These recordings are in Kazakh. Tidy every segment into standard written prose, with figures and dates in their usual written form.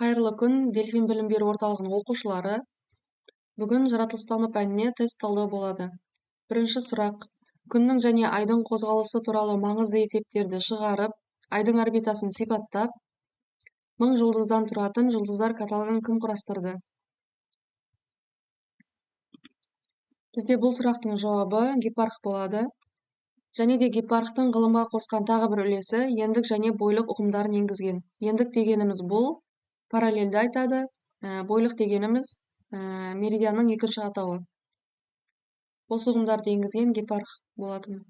Қайырлы күн, Дельфин білім беру орталығының оқушылары. Бүгін жаратылыстану пәніне тест талдау болады. Бірінші сұрақ. Күннің және айдың қозғалысы туралы маңызды есептерді шығарып, айдың орбитасын сипаттап, 1000 жұлдыздан тұратын жұлдыздар каталогын кім құрастырды? Бізде бұл сұрақтың жауабы гепарх болады. Және де гепархтың ғылымға қосқан тағы бір үлесі ендік және бойлық ұғымдарын енгізген. Ендік дегеніміз бұл параллельді айтады, бойлық дегеніміз меридианның екінші атауы. Осы ұғымдарды енгізген гепарх болатын.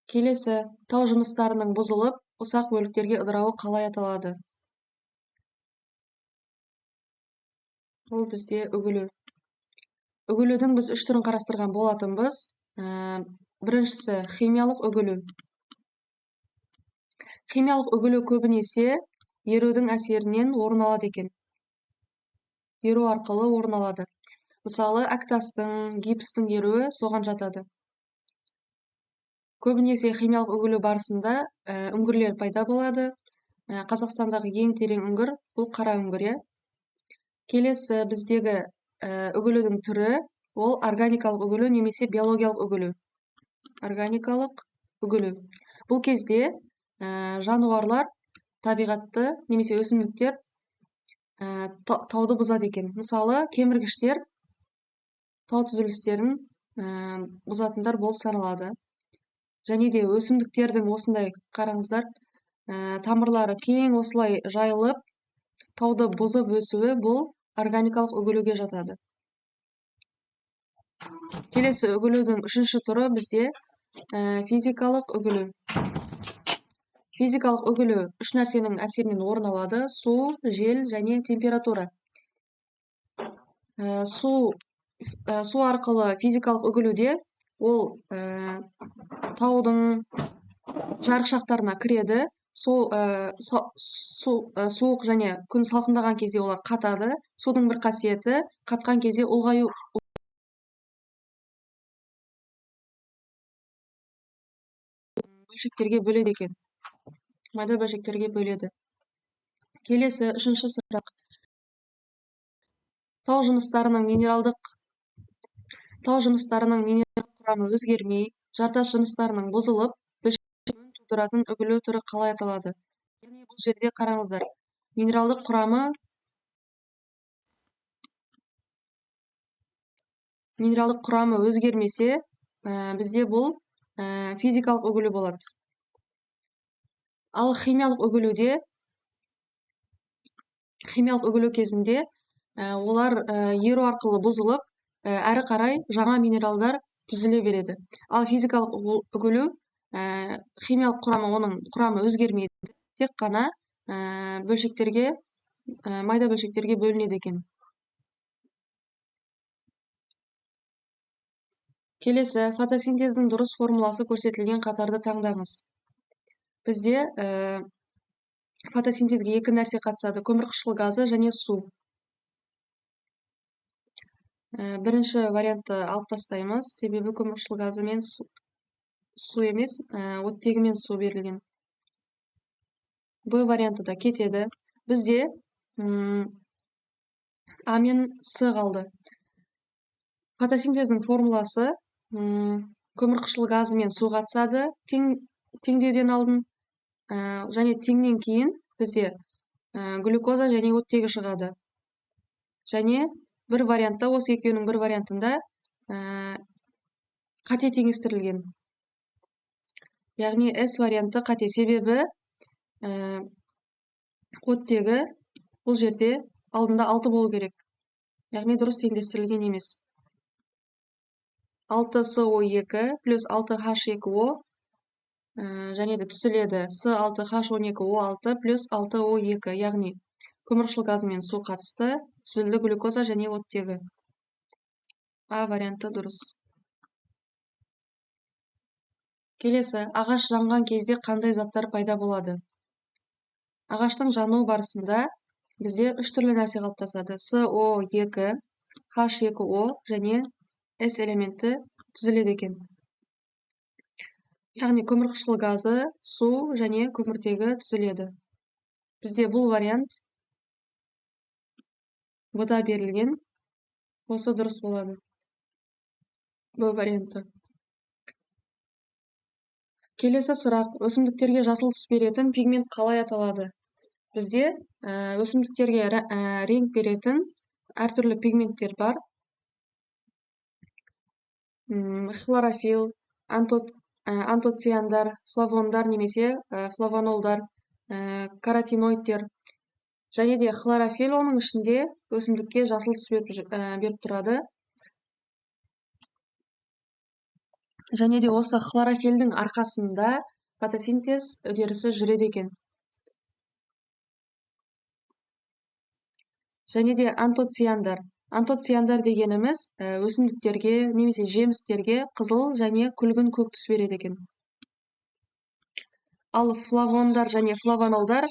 Келесі, тау жыныстарының бұзылып, ұсақ бөліктерге ыдырауы қалай аталады? Ол бізде үгілу. Үгілудің біз үш түрін қарастырған болатынбыз. Біріншісі химиялық үгілу. Химиялық үгілу көбінесе ерудің әсерінен орын алады екен. Еру арқылы орын алады. Мысалы, әктастың, гипстің еруі соған жатады. Көбінесе химиялық үгілу барысында үңгірлер пайда болады. Қазақстандағы ең терең үңгір бұл қара үңгір. Келесі біздегі үгілудің түрі ол органикалық үгілу немесе биологиялық үгілу. Органикалық үгілу. Бұл кезде жануарлар табиғатты немесе өсімдіктер тауды бұзады екен. Мысалы, кеміргіштер тау түзілістерін бұзатындар болып саналады. Және де өсімдіктердің осындай қараңыздар, тамырлары кең осылай жайылып, тауды бұзып өсуі бұл органикалық үгілуге жатады. Келесі үгілудің үшінші түрі бізде физикалық үгілу. Физикалық үгілу үш нәрсенің әсерінен орын алады: су, жел және температура. Су арқылы физикалық үгілуде ол таудың жарықшақтарына кіреді. Суық және күн салқындаған кезде олар қатады. Судың бір қасиеті қатқан кезде ұлғаю бөлшектерге бөледі екен. Майда бөлшектерге бөледі. Келесі үшінші сұрақ. Тау жыныстарының минералдық құрамы өзгермей, жартас жыныстарының бұзылып, бөлшектенуін тудыратын үгілу түрі қалай аталады? Яғни бұл жерде қараңыздар. Минералдық құрамы өзгермесе, бізде бұл физикалық үгілу болады. Ал химиялық үгілу кезінде олар еру арқылы бұзылып, әрі қарай жаңа минералдар түзіле береді. Ал физикалық үгілу химиялық оның құрамы өзгермейді, тек қана майда бөлшектерге бөлінеді екен. Келесі, фотосинтездің дұрыс формуласы көрсетілген қатарды таңдаңыз. Бізде фотосинтезге екі нәрсе қатысады: көмірқышқыл газы және су. Бірінші вариантты алып тастаймыз, себебі көмірқышқыл газы мен су емес, оттегі мен су берілген. Б варианты да кетеді. Бізде А мен С қалды. Фотосинтездің формуласы көмірқышқыл газы мен су қатысады, теңдеуден алдын, және теңнен кейін бізде глюкоза және оттегі шығады. Және бір вариантта, осы екеуінің бір вариантында қате теңестірілген. Яғни С варианты қате, себебі оттегі бұл жерде алдында 6 болу керек. Яғни дұрыс теңдестірілген емес. 6SO2 плюс 6H2O және де түзіледі S6H12O6 плюс 6O2, яғни көмірқышқыл газы мен су қатысты, түзілді глюкоза және оттегі. А варианты дұрыс. Келесі, ағаш жанған кезде қандай заттар пайда болады? Ағаштың жануы барысында бізде үш түрлі нәрсе қалыптасады: SO2, H2O және S элементі түзіледі екен. Яғни көмірқышқыл газы, су және көміртегі түзіледі. Бізде бұл вариант В-да берілген. Осы дұрыс болады. Б варианты. Келесі сұрақ. Өсімдіктерге жасыл түс беретін пигмент қалай аталады? Бізде өсімдіктерге реңк беретін әртүрлі пигменттер бар. Хлорофилл, антоциандар, флавондар немесе флавонолдар, каротиноидтер. Және де хлорофилл оның ішінде өсімдікке жасыл түс беріп тұрады. Және де осы хлорофиллдің арқасында фотосинтез үдерісі жүреді екен. Және де антоциандар. Антоциандар дегеніміз өсімдіктерге немесе жемістерге қызыл және күлгін көк түс береді екен. Ал флавондар және флавонолдар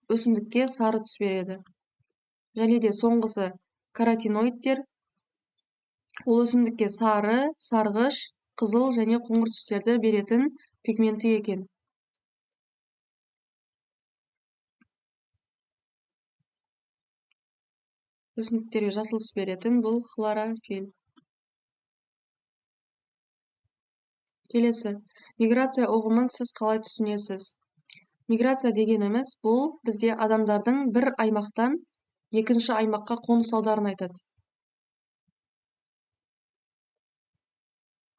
өсімдікке сары түс береді. Және де соңғысы каротиноидтер. Ол өсімдікке сары, сарғыш, қызыл және қоңыр түстерді беретін пигменті екен. Өсімдіктерге жасыл түс беретін бұл хлорофилл. Келесі. Миграция ұғымын сіз қалай түсінесіз? Миграция дегеніміз бұл бізде адамдардың бір аймақтан екінші аймаққа қоныс аударын айтады.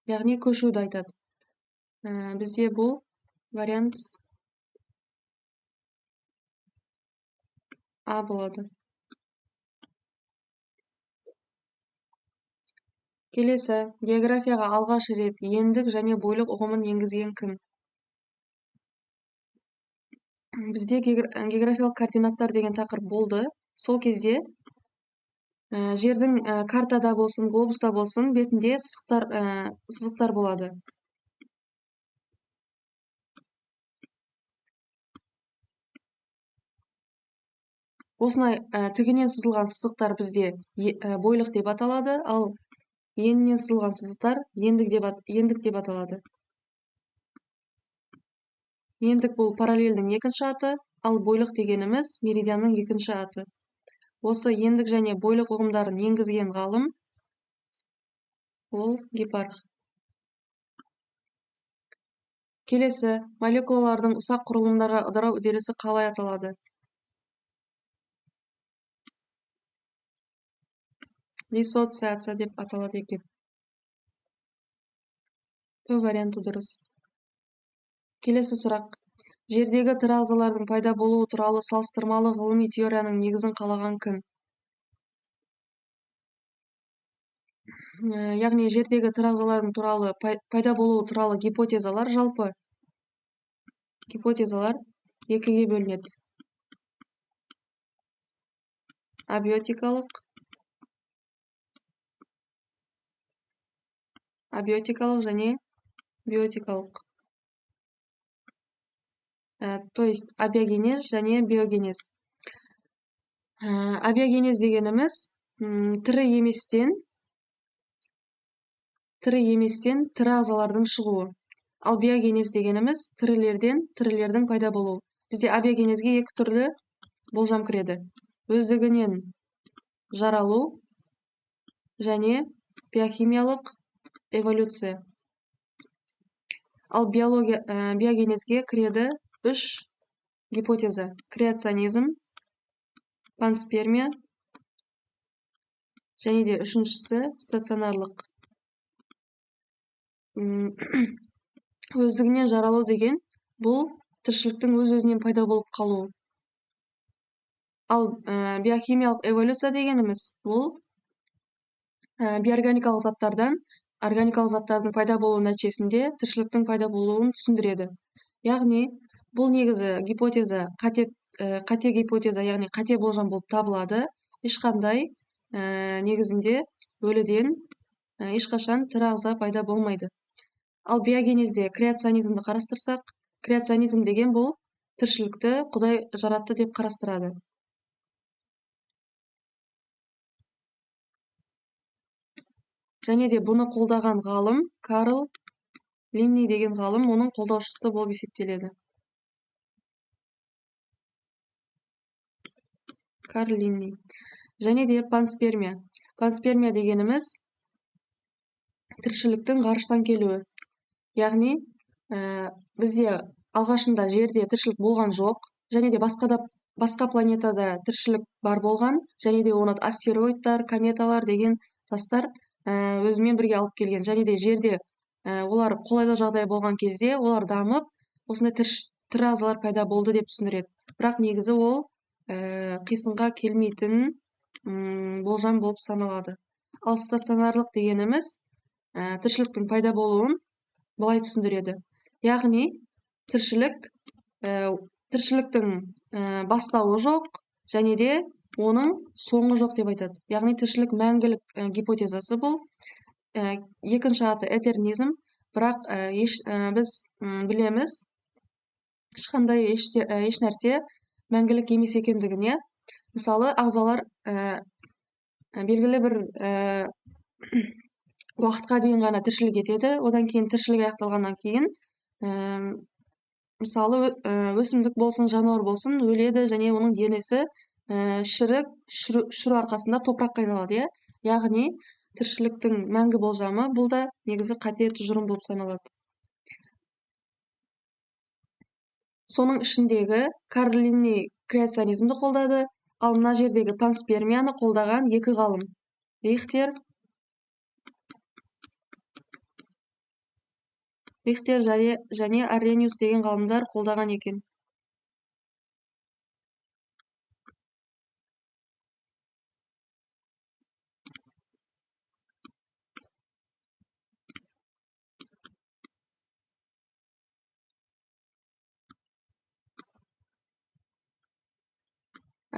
Яғни көшуді айтады. Бізде бұл вариант А болады. Келесі. Географияға алғаш рет ендік және бойлық ұғымын енгізген кім? Бізде географиялық координаттар деген тақырып болды. Сол кезде жердің картада болсын, глобуста болсын, бетінде сызықтар болады. Осынай тігінен сызылған сызықтар бізде бойлық деп аталады, ал енінен сызылған сызықтар ендік деп аталады. Ендік бұл параллельдің екінші аты, ал бойлық дегеніміз меридианның екінші аты. Осы ендік және бойлық ұғымдарын енгізген ғалым ол Гепарх. Келесі. Молекулалардың ұсақ құрылымдарға ыдырау үдерісі қалай аталады? Диссоциация деп аталады екен. Б варианты дұрыс. Келесі сұрақ. Жердегі тірі ағзалардың пайда болуы туралы салыстырмалы ғылыми теорияның негізін қалаған кім? Яғни жердегі тірі ағзалардың туралы пайда болуы туралы гипотезалар жалпы гипотезалар екіге бөлінеді. Абиотикалық және биотикалық. То есть абиогенез және биогенез. Абиогенез дегеніміз тірі еместен тірі ағзалардың шығуы. Ал биогенез дегеніміз тірілердің пайда болуы. Бізде абиогенезге екі түрлі болжам кіреді. Өздігінен жаралу және биохимиялық эволюция. Ал биогенезге кіреді үш гипотеза. Креационизм, панспермия және де үшіншісі стационарлық. Өздігінен жаралу деген бұл тіршіліктің өз-өзінен пайда болып қалуы. Ал биохимиялық эволюция дегеніміз бұл биорганикалық заттардан органикалық заттардың пайда болуы нәтижесінде тіршіліктің пайда болуын түсіндіреді. Яғни бұл негізі гипотеза қате гипотеза, яғни қате болжам болып табылады. Ешқандай негізінде өліден ешқашан тірі ағза пайда болмайды. Ал биогенезде креационизмді қарастырсақ, креационизм деген бұл тіршілікті Құдай жаратты деп қарастырады. Және де бұны қолдаған ғалым Карл Линней деген ғалым оның қолдаушысы болып есептеледі. Карл Линней. Және де панспермия. Панспермия дегеніміз тіршіліктің ғарыштан келуі. Яғни бізде алғашында жерде тіршілік болған жоқ, және де басқа планетада тіршілік бар болған, және де оны астероидтар, кометалар деген тастар өзімен бірге алып келген. Және де жерде олар қолайлы жағдай болған кезде олар дамып, осындай тірі ағзалар пайда болды деп түсіндіреді. Бірақ негізі ол қисынға келмейтін болжам болып саналады. Ал стационарлық дегеніміз тіршіліктің пайда болуын былай түсіндіреді. Яғни тіршіліктің бастауы жоқ, және де оның соңы жоқ деп айтады. Яғни тіршілік мәңгілік гипотезасы бұл. Екінші аты этернизм, бірақ біз білеміз, ешқандай еш нәрсе мәңгілік емес екендігіне. Мысалы, ағзалар белгілі бір уақытқа дейін ғана тіршілік етеді. Одан кейін тіршілік аяқталғаннан кейін, мысалы, өсімдік болсын, жануар болсын, өледі, және оның денесі шіру арқасында топыраққа айналады. Яғни тіршіліктің мәңгі болжамы бұл да негізі қате тұжырым болып саналады. Соның ішіндегі Карл Линней креационизмді қолдады, ал мына жердегі панспермияны қолдаған екі ғалым, Рихтер және Аррениус деген ғалымдар қолдаған екен.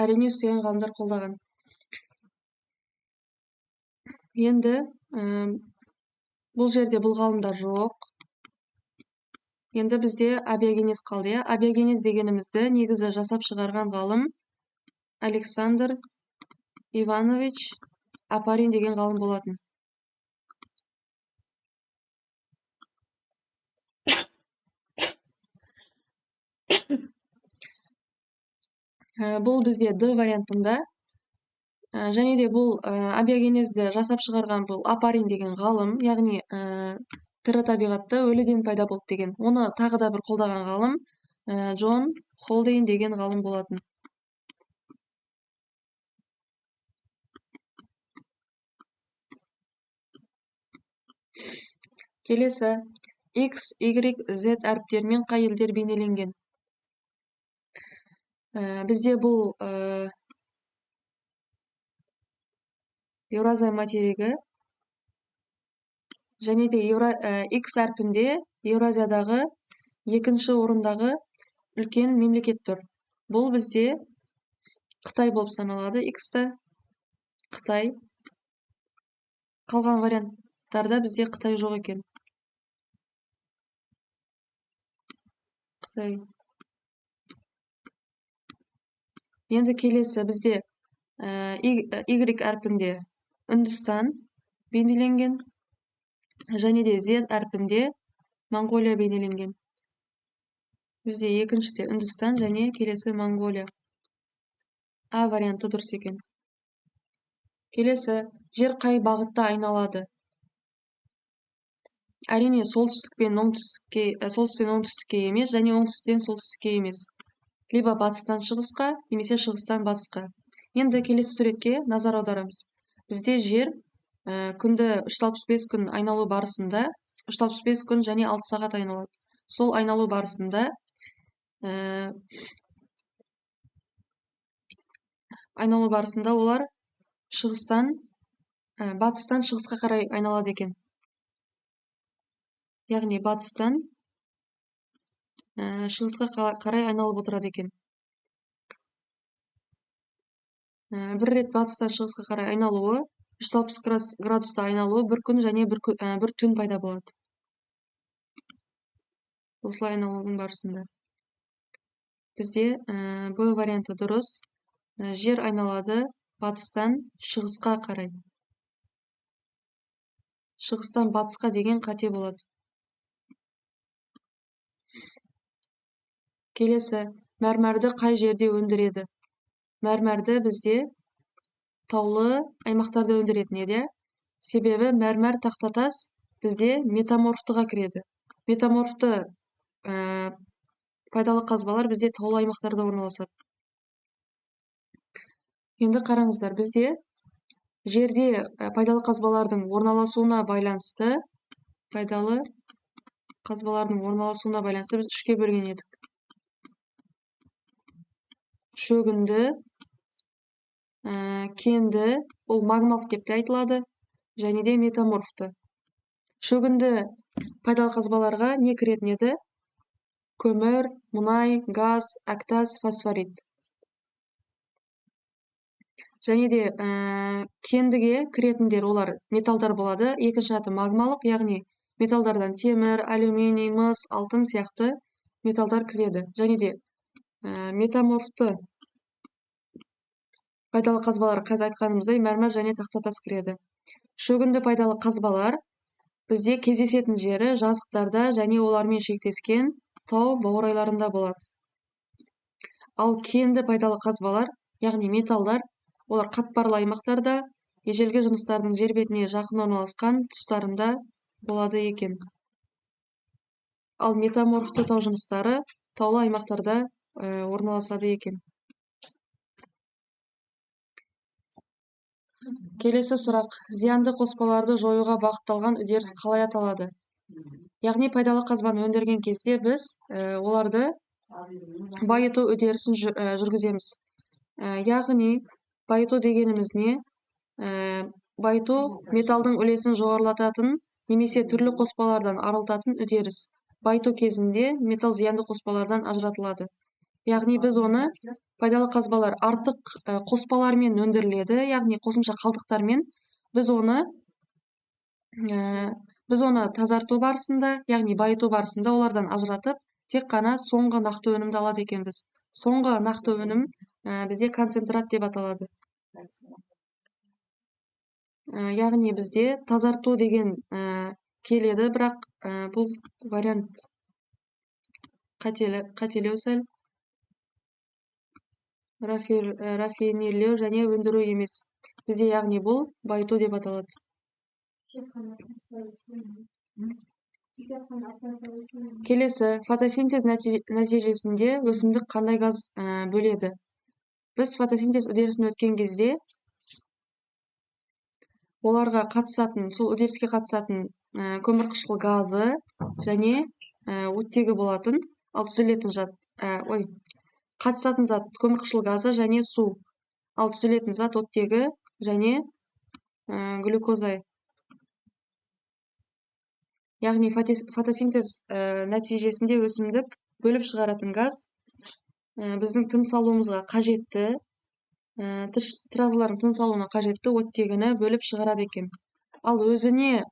Аррениус деген ғалымдар қолдаған. Енді бұл жерде бұл ғалымдар жоқ. Енді бізде абиогенез қалды. Абиогенез дегенімізді негізі жасап шығарған ғалым Александр Иванович Апарин деген ғалым болатын. Бұл бізде Д вариантында. Және де бұл абиогенезді жасап шығарған бұл Апарин деген ғалым, яғни тірі табиғатта өліден пайда болды деген. Оны тағы да бір қолдаған ғалым Джон Холдейн деген ғалым болатын. Келесі, X, Y, Z әріптермен қай елдер бейнеленген? Бізде бұл Еуразия материгі, және де X әрпінде Еуразиядағы екінші орындағы үлкен мемлекет тұр. Бұл бізде Қытай болып саналады. X-та Қытай. Қалған варианттарда бізде Қытай жоқ екен. Қытай. Енді келесі бізде Y әрпінде Үндістан бейнеленген, және де Z әрпінде Монғолия бейнеленген. Бізде екіншіде Үндістан және келесі Монғолия. А варианты дұрыс екен. Келесі, жер қай бағытта айналады? Әрине, солтүстіктен оңтүстікке емес, және оңтүстіктен солтүстікке емес. Либо батыстан шығысқа, немесе шығыстан батысқа. Енді келесі суретке назар аударамыз. Бізде жер күнді 365 күн айналу барысында, 365 күн және 6 сағат айналады. Сол айналу барысында олар батыстан шығысқа қарай айналады екен. Яғни батыстан шығысқа қарай айналып отырады екен. Бір рет батыстан шығысқа қарай айналуы, 360 градуста айналуы бір күн және бір түн пайда болады. Осылай айналудың барысында. Бізде Б варианты дұрыс. Жер айналады батыстан шығысқа қарай. Шығыстан батысқа деген қате болады. Келесі, мәрмәрді қай жерде өндіреді? Мәрмәрді бізде таулы аймақтарда өндіретін еді. Себебі мәрмәр тақтатас бізде метаморфтыға кіреді. Метаморфты пайдалы қазбалар бізде таулы аймақтарда орналасады. Енді қараңыздар, бізде жерде пайдалы қазбалардың орналасуына байланысты біз үшке бөлген едік. Шөгінді, кенді, ол магмалық деп те айтылады, және де метаморфты. Шөгінді пайдалы қазбаларға не кіретін еді? Көмір, мұнай, газ, әктас, фосфорит. Және де кендіге кіретіндер олар металдар болады. Екінші аты магмалық, яғни металдардан темір, алюминий, мыс, алтын сияқты металдар кіреді. Және де метаморфты пайдалы қазбалар қазір айтқанымыздай мәрмәр және тақтатас кіреді. Шөгінді пайдалы қазбалар бізде кездесетін жері жазықтарда және олармен шектескен тау баурайларында болады. Ал кенді пайдалы қазбалар, яғни металдар, олар қатпарлы аймақтарда, ежелгі жыныстардың жер бетіне жақын орналасқан тұстарында болады екен. Ал метаморфты тау жыныстары таулы аймақтарда орналасады екен. Келесі сұрақ: зиянды қоспаларды жоюға бағытталған үдеріс қалай аталады? Яғни пайдалы қазбаны өндірген кезде біз оларды байыту үдерісін жүргіземіз. Яғни байыту дегеніміз не? Байыту металдың үлесін жоғарылататын немесе түрлі қоспалардан арылтатын үдеріс. Байыту кезінде металл зиянды қоспалардан ажыратылады. Яғни біз оны пайдалы қазбалар артық қоспалармен өндіріледі, яғни қосымша қалдықтармен біз оны тазарту барысында, яғни байыту барысында олардан ажыратып, тек қана соңғы нақты өнімді алады екенбіз. Соңғы нақты өнім бізде концентрат деп аталады. Яғни бізде тазарту деген келеді, бірақ бұл вариант қателеу сәл. Рафинерлеу және өндіру емес. Бізде яғни бұл байыту деп аталады. Келесі, фотосинтез нәтижесінде өсімдік қандай газ бөледі? Біз фотосинтез үдерісін өткен кезде оларға қатысатын, сол үдеріске қатысатын көмірқышқыл газы және оттегі болатын, ал түзілетін қатысатын зат көмірқышқыл газы және су, ал түзілетін зат оттегі және глюкоза. Яғни фотосинтез нәтижесінде өсімдік бөліп шығаратын газ біздің тыныс алуымызға қажетті, тразалардың тыныс алуына қажетті оттегіні бөліп шығарады екен. Ал өзіне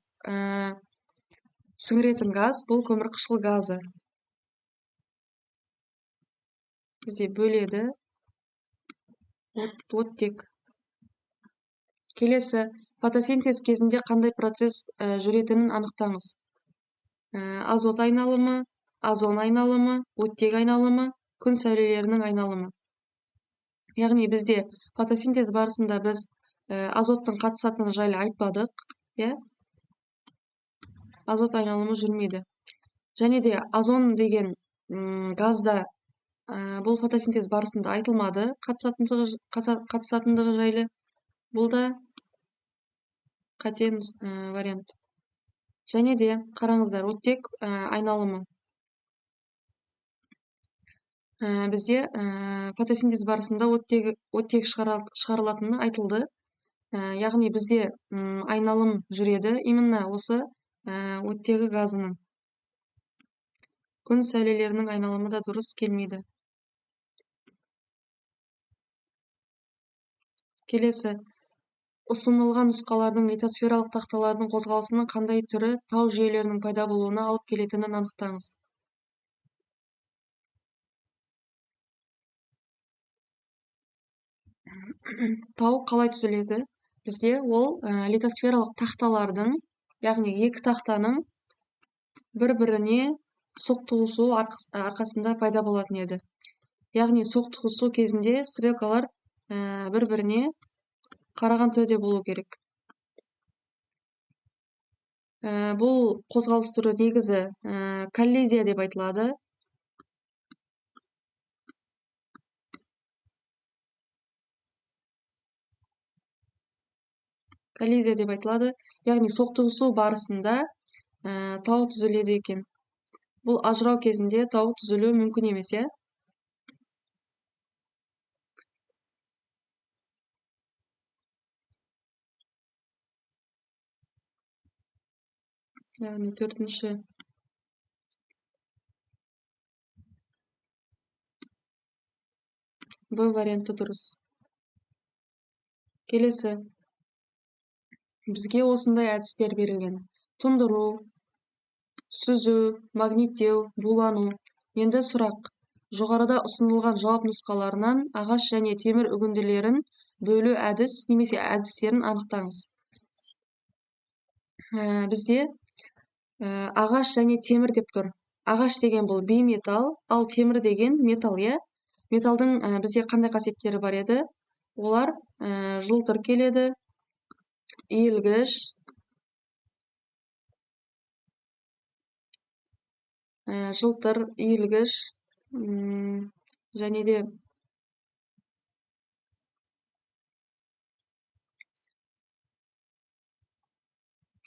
сіңіретін газ бұл көмірқышқыл газы. Бізде бөледі оттек. Келесі, фотосинтез кезінде қандай процесс жүретінін анықтаңыз. Азот айналымы, озон айналымы, оттек айналымы, күн сәулелерінің айналымы. Яғни бізде фотосинтез барысында біз азоттың қатысатыны жайлы айтпадық, азот айналымы жүрмейді. Және де озон деген газда бұл фотосинтез барысында айтылмады қатысатындығы жайлы. Бұл да қате вариант. Және де қараңыздар, оттек айналымы. Бізде фотосинтез барысында оттек шығарылатыны айтылды. Яғни бізде айналым жүреді, именно осы оттегі газының. Күн сәулелерінің айналымы да дұрыс келмейді. Келесі, ұсынылған нұсқалардың литосфералық тақталардың қозғалысының қандай түрі тау жүйелерінің пайда болуына алып келетінін анықтаңыз. Тау қалай түзіледі? Бізде ол литосфералық тақталардың, яғни екі тақтаның бір-біріне соқтығысу арқасында пайда болатын еді. Яғни соқтығысу кезінде стрелкалар бір-біріне қараған түрде болу керек. Бұл қозғалыс түрі негізі коллизия деп айтылады. Коллизия деп айтылады. Яғни соқтығысу барысында тау түзіледі екен. Бұл ажырау кезінде тау түзілуі мүмкін емес, иә? Яғни төртінші. Б варианты дұрыс. Келесі. Бізге осындай әдістер берілген. Тұндыру, сүзу, магниттеу, булану. Енді сұрақ. Жоғарыда ұсынылған жауап нұсқаларынан ағаш және темір үгінділерін бөлу әдіс немесе әдістерін анықтаңыз. Бізде ағаш және темір деп тұр. Ағаш деген бұл бейметалл, ал темір деген металл, иә? Металдың бізде қандай қасиеттері бар еді? Олар жылтыр келеді, иілгіш, жылтыр, иілгіш, және де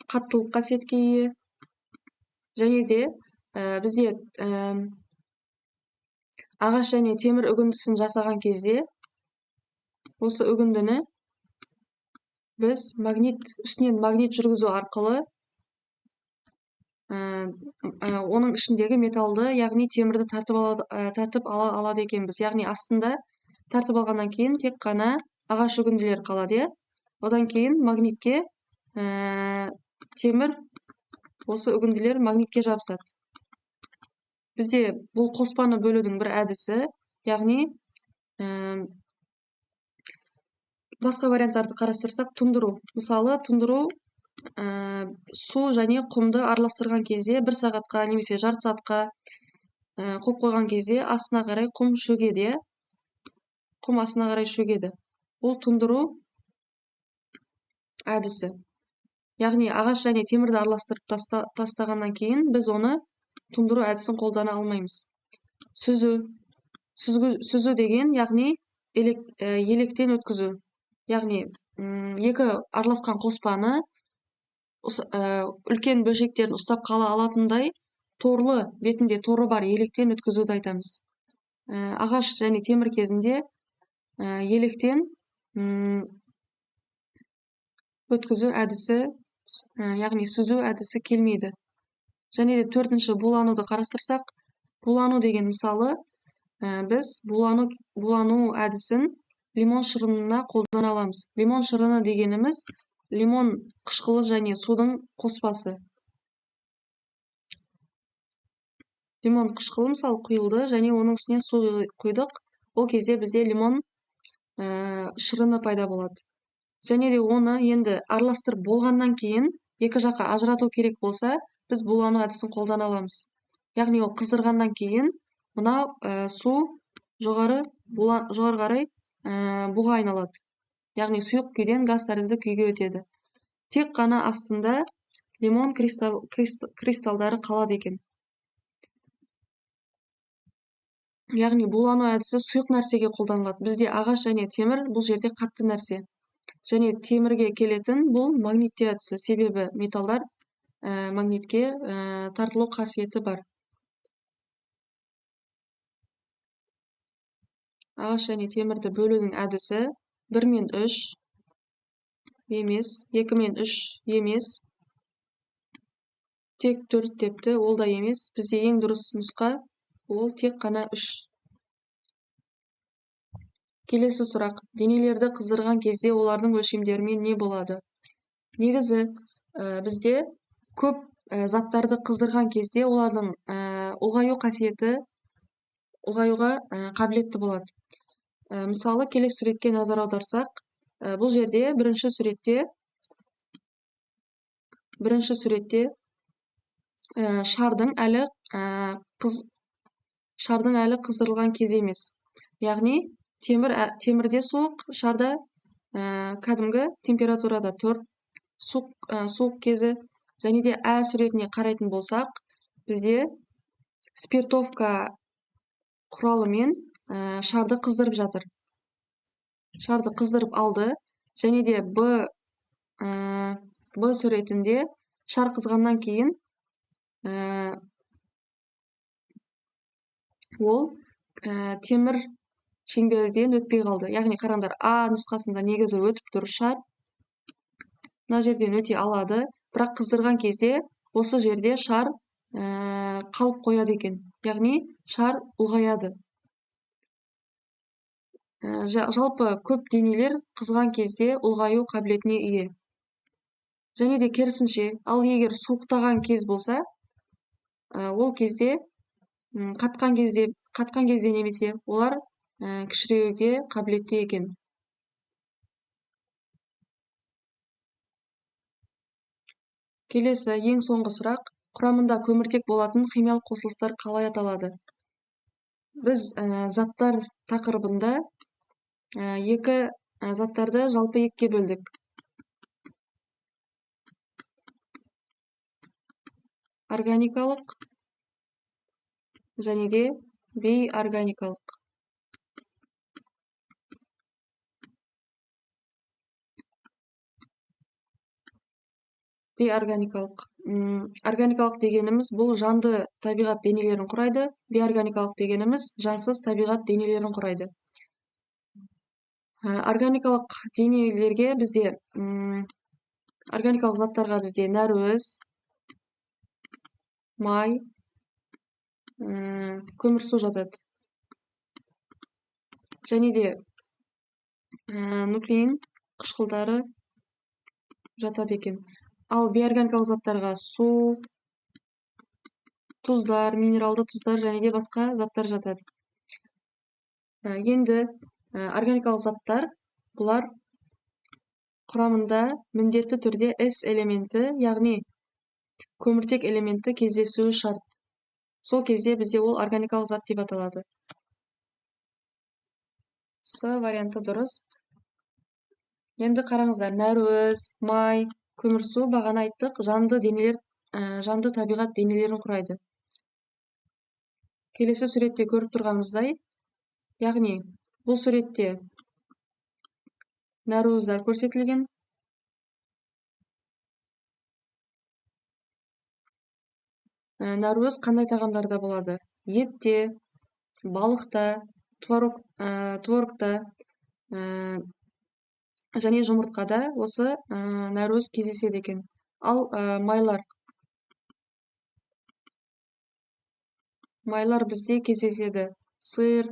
қаттылық қасиетке ие. Және де бізде ағаш және темір үгіндісін жасаған кезде осы үгіндіні біз үстінен магнит жүргізу арқылы оның ішіндегі металды, яғни темірді тартып ала алады екенбіз. Яғни астында тартып алғаннан кейін тек қана ағаш үгінділер қалады, иә? Одан кейін магнитке темір, осы үгінділер магнитке жабысады. Бізде бұл қоспаны бөлудің бір әдісі, яғни басқа варианттарды қарастырсақ, тұндыру. Мысалы, тұндыру су және құмды араластырған кезде 1 сағатқа немесе жарты сағатқа қойып қойған кезде астына қарай құм шөгеді. Құм астына қарай шөгеді. Бұл тұндыру әдісі. Яғни ағаш және темірді араластырып тастағаннан кейін біз оны тұндыру әдісін қолдана алмаймыз. Сүзу деген, яғни електен өткізу. Яғни екі араласқан қоспаны үлкен бөлшектерін ұстап қала алатындай торлы, бетінде торы бар електен өткізуді айтамыз. Ағаш және темір кезінде електен өткізу әдісі, яғни сүзу әдісі келмейді. Және де төртінші булануды қарастырсақ, булану деген мысалы, біз булану әдісін лимон шырынына қолдана аламыз. Лимон шырыны дегеніміз лимон қышқылы және судың қоспасы. Лимон қышқылы мысалы құйылды және оның үстіне су құйдық. Ол кезде бізде лимон шырыны пайда болады. Және де оны енді араластырып болғаннан кейін екі жаққа ажырату керек болса, біз булану әдісін қолдана аламыз. Яғни ол қыздырғаннан кейін мынау су жоғары қарай буға айналады. Яғни сұйық күйден газ тәрізді күйге өтеді. Тек қана астында лимон кристалдары қалады екен. Яғни булану әдісі сұйық нәрсеге қолданылады. Бізде ағаш және темір бұл жерде қатты нәрсе. Және темірге келетін бұл магниттеу әдісі. Себебі металдар магнитке тартылу қасиеті бар. Ағаш және темірді бөлудің әдісі 1 мен 3 емес, 2 мен 3 емес, тек 4 тепті, ол да емес. Бізде ең дұрыс нұсқа ол тек қана 3. Келесі сұрақ. Денелерді қыздырған кезде олардың өлшемдерімен не болады? Негізі бізде көп заттарды қыздырған кезде олардың ұлғаю қасиеті ұлғаюға қабілетті болады. Мысалы, келесі суретке назар аударсақ, бұл жерде бірінші суретте шардың әлі қыздырылған кез емес. Яғни темірде суық, шарда кәдімгі температурада тұр, суық кезі, және де ә суретіне қарайтын болсақ, бізде спиртовка құралымен шарды қыздырып жатыр. Шарды қыздырып алды, және де Б суретінде шар қызғаннан кейін ол темір шеңберден өтпей қалды. Яғни қараңдар, А нұсқасында негізі өтіп тұр шар. Мына жерден өте алады, бірақ қыздырған кезде осы жерде шар қалып қояды екен. Яғни шар ұлғаяды. Жалпы көп денелер қызған кезде ұлғаю қабілетіне ие. Және де керісінше, ал егер суықтаған кез болса, ол кезде қатқан кезде немесе олар кішіреуге қабілетті екен. Келесі ең соңғы сұрақ: құрамында көміртек болатын химиялық қосылыстар қалай аталады? Біз заттар тақырыбында заттарды жалпы екіге бөлдік. Органикалық және де бейорганикалық. Бейорганикалық. Органикалық дегеніміз бұл жанды табиғат денелерін құрайды. Бейорганикалық дегеніміз жансыз табиғат денелерін құрайды. Органикалық денелерге бізде органикалық заттарға бізде нәруыз, май, көмірсу жатады. Және де нуклеин қышқылдары жатады екен. Ал бейорганикалық заттарға су, тұздар, минералды тұздар және де басқа заттар жатады. Енді органикалық заттар, бұлар құрамында міндетті түрде С элементі, яғни көміртек элементі кездесуі шарт. Сол кезде бізде ол органикалық зат деп аталады. С варианты дұрыс. Енді қараңыздар, нәруіз, май, көмірсу, бағана айттық, жанды табиғат денелерін құрайды. Келесі суретте көріп тұрғанымыздай, яғни бұл суретте нәруыздар көрсетілген. Нәруіз қандай тағамдарда болады? Етте, балықта, творогта және жұмыртқада осы нәруіз кездеседі екен. Ал майлар бізде кездеседі. Сыр,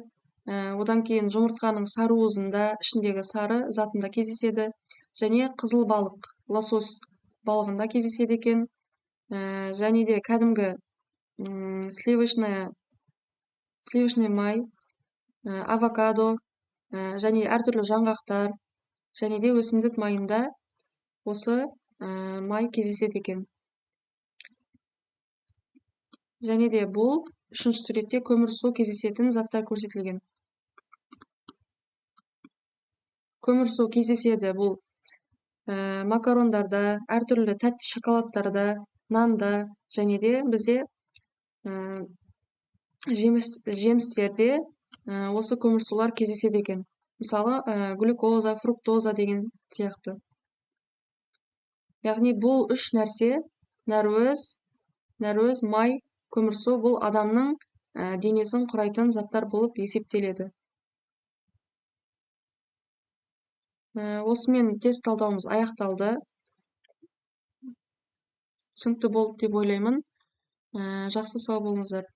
одан кейін жұмыртқаның сарыуызында, ішіндегі сары затында кездеседі. Және қызыл балық, лосось балығында кездеседі екен. Және де кәдімгі сливочный май, авокадо, және әртүрлі жаңғақтар, және де өсімдік майында осы май кездеседі екен. Және де бұл үшінші суретте көмірсу кездесетін заттар көрсетілген. Көмірсу кездеседі бұл макарондарда, әртүрлі тәтті шоколадтарда, нанда, және де бізде жемістерде осы көмірсулар кездеседі екен. Мысалы, глюкоза, фруктоза деген сияқты. Яғни бұл үш нәрсе, нәруіз, май, көмірсу, бұл адамның денесін құрайтын заттар болып есептеледі. Осымен тест талдауымыз аяқталды. Түсінікті болды деп ойлаймын. Жақсы, сау болыңыздар.